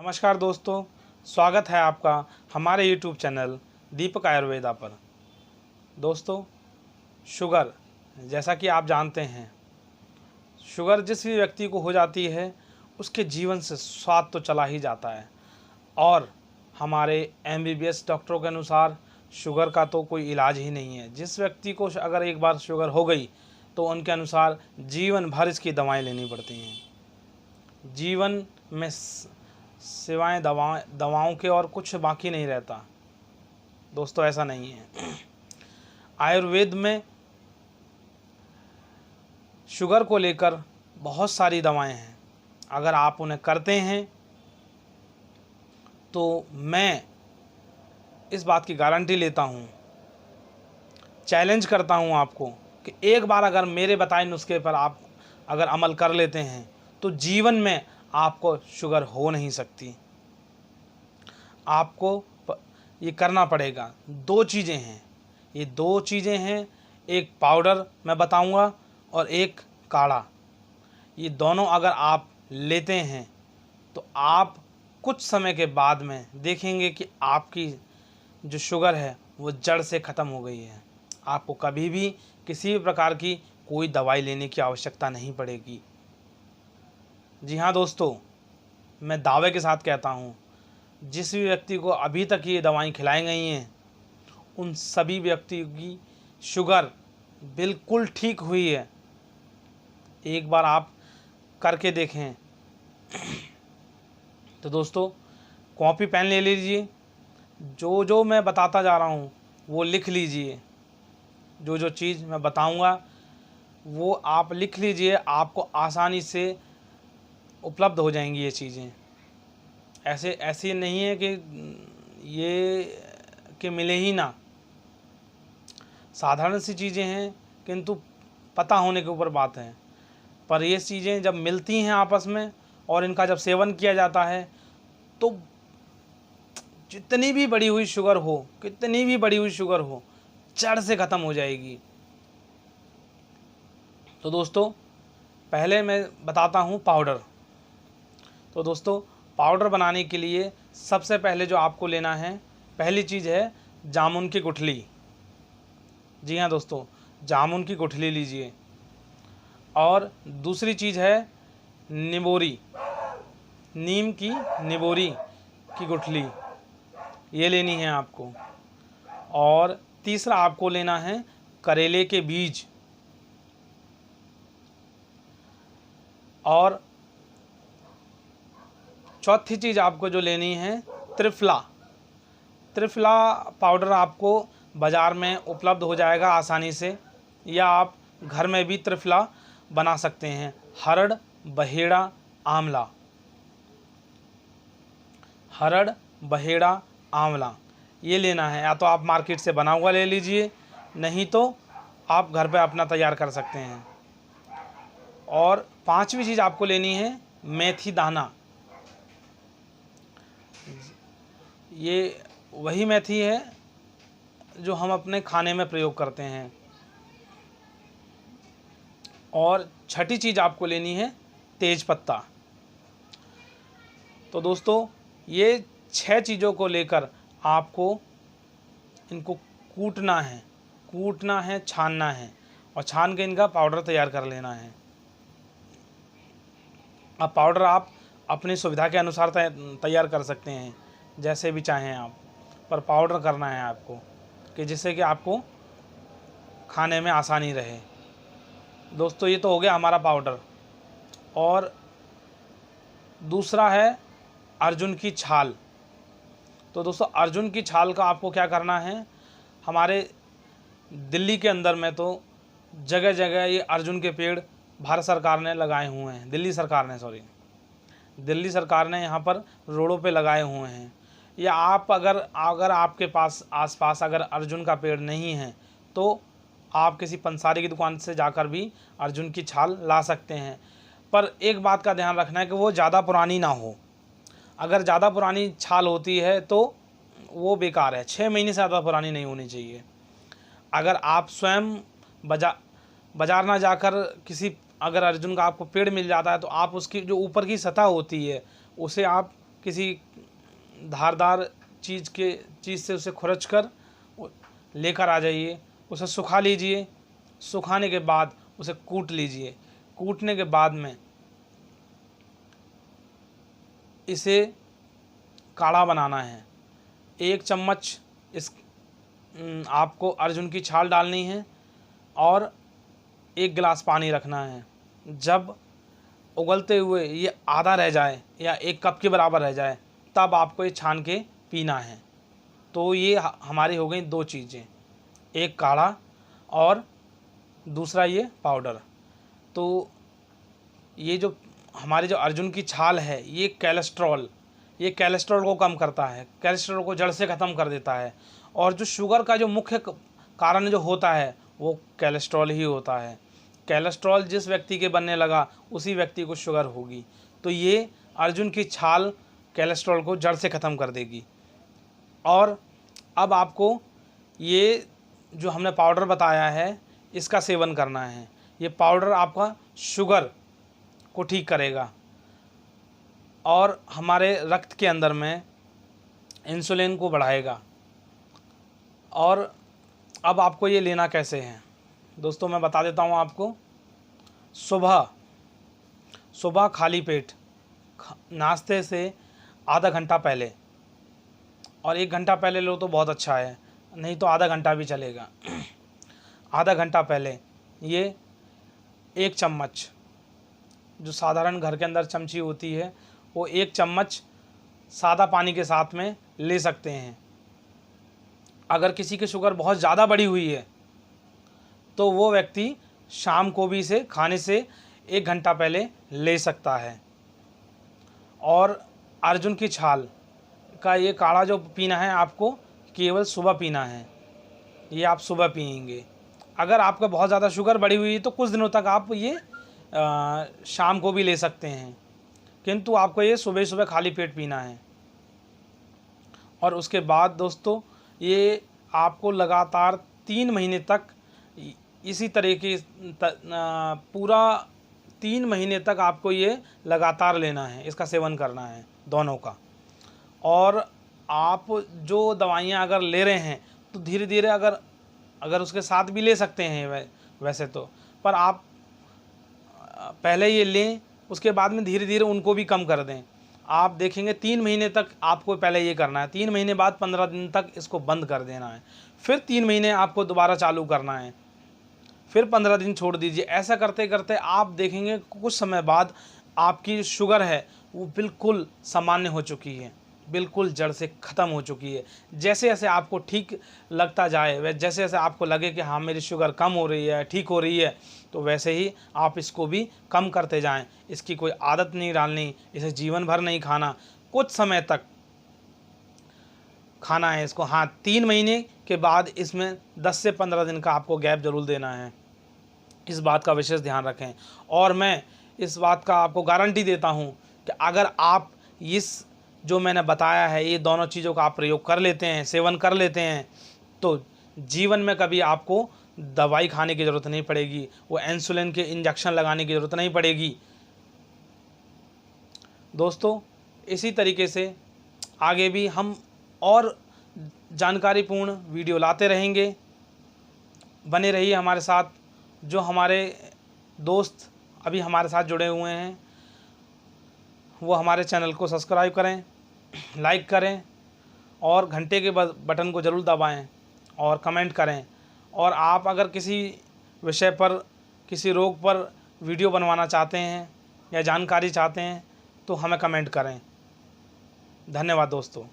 नमस्कार दोस्तों, स्वागत है आपका हमारे YouTube चैनल दीपक आयुर्वेदा पर। दोस्तों, शुगर जैसा कि आप जानते हैं, शुगर जिस भी व्यक्ति को हो जाती है उसके जीवन से स्वाद तो चला ही जाता है। और हमारे MBBS डॉक्टरों के अनुसार शुगर का तो कोई इलाज ही नहीं है। जिस व्यक्ति को अगर एक बार शुगर हो गई तो उनके अनुसार जीवन भर इसकी दवाएं लेनी पड़ती हैं। जीवन में सिवाय दवाओं के और कुछ बाकी नहीं रहता। दोस्तों, ऐसा नहीं है। आयुर्वेद में शुगर को लेकर बहुत सारी दवाएं हैं। अगर आप उन्हें करते हैं तो मैं इस बात की गारंटी लेता हूं, चैलेंज करता हूं आपको कि एक बार अगर मेरे बताए नुस्खे पर आप अगर अमल कर लेते हैं तो जीवन में आपको शुगर हो नहीं सकती। आपको ये करना पड़ेगा। दो चीज़ें हैं, ये दो चीज़ें हैं, एक पाउडर मैं बताऊंगा और एक काढ़ा। ये दोनों अगर आप लेते हैं तो आप कुछ समय के बाद में देखेंगे कि आपकी जो शुगर है वो जड़ से ख़त्म हो गई है। आपको कभी भी किसी भी प्रकार की कोई दवाई लेने की आवश्यकता नहीं पड़ेगी। जी हाँ दोस्तों, मैं दावे के साथ कहता हूँ, जिस भी व्यक्ति को अभी तक ये दवाएं खिलाई गई हैं उन सभी व्यक्तियों की शुगर बिल्कुल ठीक हुई है। एक बार आप करके देखें। तो दोस्तों, कॉपी पेन ले लीजिए, जो जो मैं बताता जा रहा हूँ वो लिख लीजिए। जो जो चीज़ मैं बताऊँगा वो आप लिख लीजिए, आपको आसानी से उपलब्ध हो जाएंगी ये चीज़ें। ऐसे नहीं है कि ये कि मिले ही ना। साधारण सी चीज़ें हैं किंतु पता होने के ऊपर बात है। पर ये चीज़ें जब मिलती हैं आपस में और इनका जब सेवन किया जाता है तो जितनी भी बड़ी हुई शुगर हो, कितनी भी बड़ी हुई शुगर हो, जड़ से ख़त्म हो जाएगी। तो दोस्तों, पहले मैं बताता हूँ पाउडर। तो दोस्तों, पाउडर बनाने के लिए सबसे पहले जो आपको लेना है, पहली चीज़ है जामुन की गुठली। जी हाँ दोस्तों, जामुन की गुठली लीजिए। और दूसरी चीज़ है निबोरी, नीम की निबोरी की गुठली, ये लेनी है आपको। और तीसरा आपको लेना है करेले के बीज। और चौथी चीज़ आपको जो लेनी है त्रिफला। त्रिफला पाउडर आपको बाज़ार में उपलब्ध हो जाएगा आसानी से, या आप घर में भी त्रिफला बना सकते हैं। हरड़, बहेड़ा, आंवला, हरड़, बहेड़ा, आंवला, ये लेना है। या तो आप मार्केट से बना हुआ ले लीजिए, नहीं तो आप घर पे अपना तैयार कर सकते हैं। और पांचवी चीज़ आपको लेनी है मेथी दाना। ये वही मेथी है जो हम अपने खाने में प्रयोग करते हैं। और छठी चीज़ आपको लेनी है तेज पत्ता। तो दोस्तों, ये 6 चीज़ों को लेकर आपको इनको कूटना है, छानना है और छान के इनका पाउडर तैयार कर लेना है। अब पाउडर आप अपनी सुविधा के अनुसार तैयार कर सकते हैं, जैसे भी चाहें आप, पर पाउडर करना है आपको कि जिससे कि आपको खाने में आसानी रहे। दोस्तों, ये तो हो गया हमारा पाउडर। और दूसरा है अर्जुन की छाल। तो दोस्तों, अर्जुन की छाल का आपको क्या करना है, हमारे दिल्ली के अंदर में तो जगह जगह ये अर्जुन के पेड़ भारत सरकार ने लगाए हुए हैं। दिल्ली सरकार ने यहाँ पर रोडों पे लगाए हुए हैं। या आप अगर आपके पास आसपास अगर अर्जुन का पेड़ नहीं है तो आप किसी पंसारी की दुकान से जाकर भी अर्जुन की छाल ला सकते हैं। पर एक बात का ध्यान रखना है कि वो ज़्यादा पुरानी ना हो। अगर ज़्यादा पुरानी छाल होती है तो वो बेकार है। 6 महीने से ज़्यादा पुरानी नहीं होनी चाहिए। अगर आप स्वयं बाजार ना जाकर अगर अर्जुन का आपको पेड़ मिल जाता है तो आप उसकी जो ऊपर की सतह होती है उसे आप किसी धारदार चीज़ से उसे खुरच कर लेकर आ जाइए, उसे सुखा लीजिए। सुखाने के बाद उसे कूट लीजिए। कूटने के बाद में इसे काढ़ा बनाना है। 1 चम्मच इस आपको अर्जुन की छाल डालनी है और 1 गिलास पानी रखना है। जब उगलते हुए ये आधा रह जाए या 1 कप के बराबर रह जाए, तब आपको ये छान के पीना है। तो ये हमारी हो गई 2 चीज़ें, एक काढ़ा और दूसरा ये पाउडर। तो ये जो हमारी जो अर्जुन की छाल है, ये कैलेस्ट्रॉल को कम करता है, कैलेस्ट्रॉल को जड़ से ख़त्म कर देता है। और जो शुगर का जो मुख्य कारण जो होता है वो कैलेस्ट्रॉल ही होता है। कैलेस्ट्रॉल जिस व्यक्ति के बनने लगा उसी व्यक्ति को शुगर होगी। तो ये अर्जुन की छाल कैलेस्ट्रॉल को जड़ से ख़त्म कर देगी। और अब आपको ये जो हमने पाउडर बताया है इसका सेवन करना है। ये पाउडर आपका शुगर को ठीक करेगा और हमारे रक्त के अंदर में इंसुलिन को बढ़ाएगा। और अब आपको ये लेना कैसे है दोस्तों, मैं बता देता हूँ आपको। सुबह खाली पेट नाश्ते से आधा घंटा पहले, और 1 घंटा पहले लो तो बहुत अच्छा है, नहीं तो आधा घंटा भी चलेगा। आधा घंटा पहले ये 1 चम्मच, जो साधारण घर के अंदर चमची होती है, वो 1 चम्मच सादा पानी के साथ में ले सकते हैं। अगर किसी की शुगर बहुत ज़्यादा बढ़ी हुई है तो वो व्यक्ति शाम को भी इसे खाने से 1 घंटा पहले ले सकता है। और अर्जुन की छाल का ये काढ़ा जो पीना है आपको केवल सुबह पीना है। ये आप सुबह पिएंगे। अगर आपका बहुत ज़्यादा शुगर बढ़ी हुई है तो कुछ दिनों तक आप ये शाम को भी ले सकते हैं, किंतु आपको ये सुबह सुबह खाली पेट पीना है। और उसके बाद दोस्तों ये आपको लगातार 3 महीने तक इसी तरीके पूरा 3 महीने तक आपको ये लगातार लेना है, इसका सेवन करना है दोनों का। और आप जो दवाइयाँ अगर ले रहे हैं तो धीरे धीरे अगर उसके साथ भी ले सकते हैं वैसे तो, पर आप पहले ये लें, उसके बाद में धीरे धीरे उनको भी कम कर दें। आप देखेंगे 3 महीने तक आपको पहले ये करना है, 3 महीने बाद 15 दिन तक इसको बंद कर देना है, फिर 3 महीने आपको दोबारा चालू करना है, फिर 15 दिन छोड़ दीजिए। ऐसा करते करते आप देखेंगे कुछ समय बाद आपकी शुगर है वो बिल्कुल सामान्य हो चुकी है, बिल्कुल जड़ से ख़त्म हो चुकी है। जैसे जैसे आपको ठीक लगता जाए, वह जैसे जैसे आपको लगे कि हाँ मेरी शुगर कम हो रही है, ठीक हो रही है, तो वैसे ही आप इसको भी कम करते जाएं। इसकी कोई आदत नहीं डालनी, इसे जीवन भर नहीं खाना, कुछ समय तक खाना है इसको। हाँ, 3 महीने के बाद इसमें 10 से 15 दिन का आपको गैप ज़रूर देना है। इस बात का विशेष ध्यान रखें। और मैं इस बात का आपको गारंटी देता हूँ कि अगर आप इस जो मैंने बताया है ये दोनों चीज़ों का आप प्रयोग कर लेते हैं, सेवन कर लेते हैं, तो जीवन में कभी आपको दवाई खाने की ज़रूरत नहीं पड़ेगी, वो इंसुलिन के इंजेक्शन लगाने की ज़रूरत नहीं पड़ेगी। दोस्तों इसी तरीके से आगे भी हम और जानकारीपूर्ण वीडियो लाते रहेंगे। बने रहिए हमारे साथ। जो हमारे दोस्त अभी हमारे साथ जुड़े हुए हैं वो हमारे चैनल को सब्सक्राइब करें, लाइक करें और घंटे के बटन को ज़रूर दबाएं और कमेंट करें। और आप अगर किसी विषय पर, किसी रोग पर वीडियो बनवाना चाहते हैं या जानकारी चाहते हैं तो हमें कमेंट करें। धन्यवाद दोस्तों।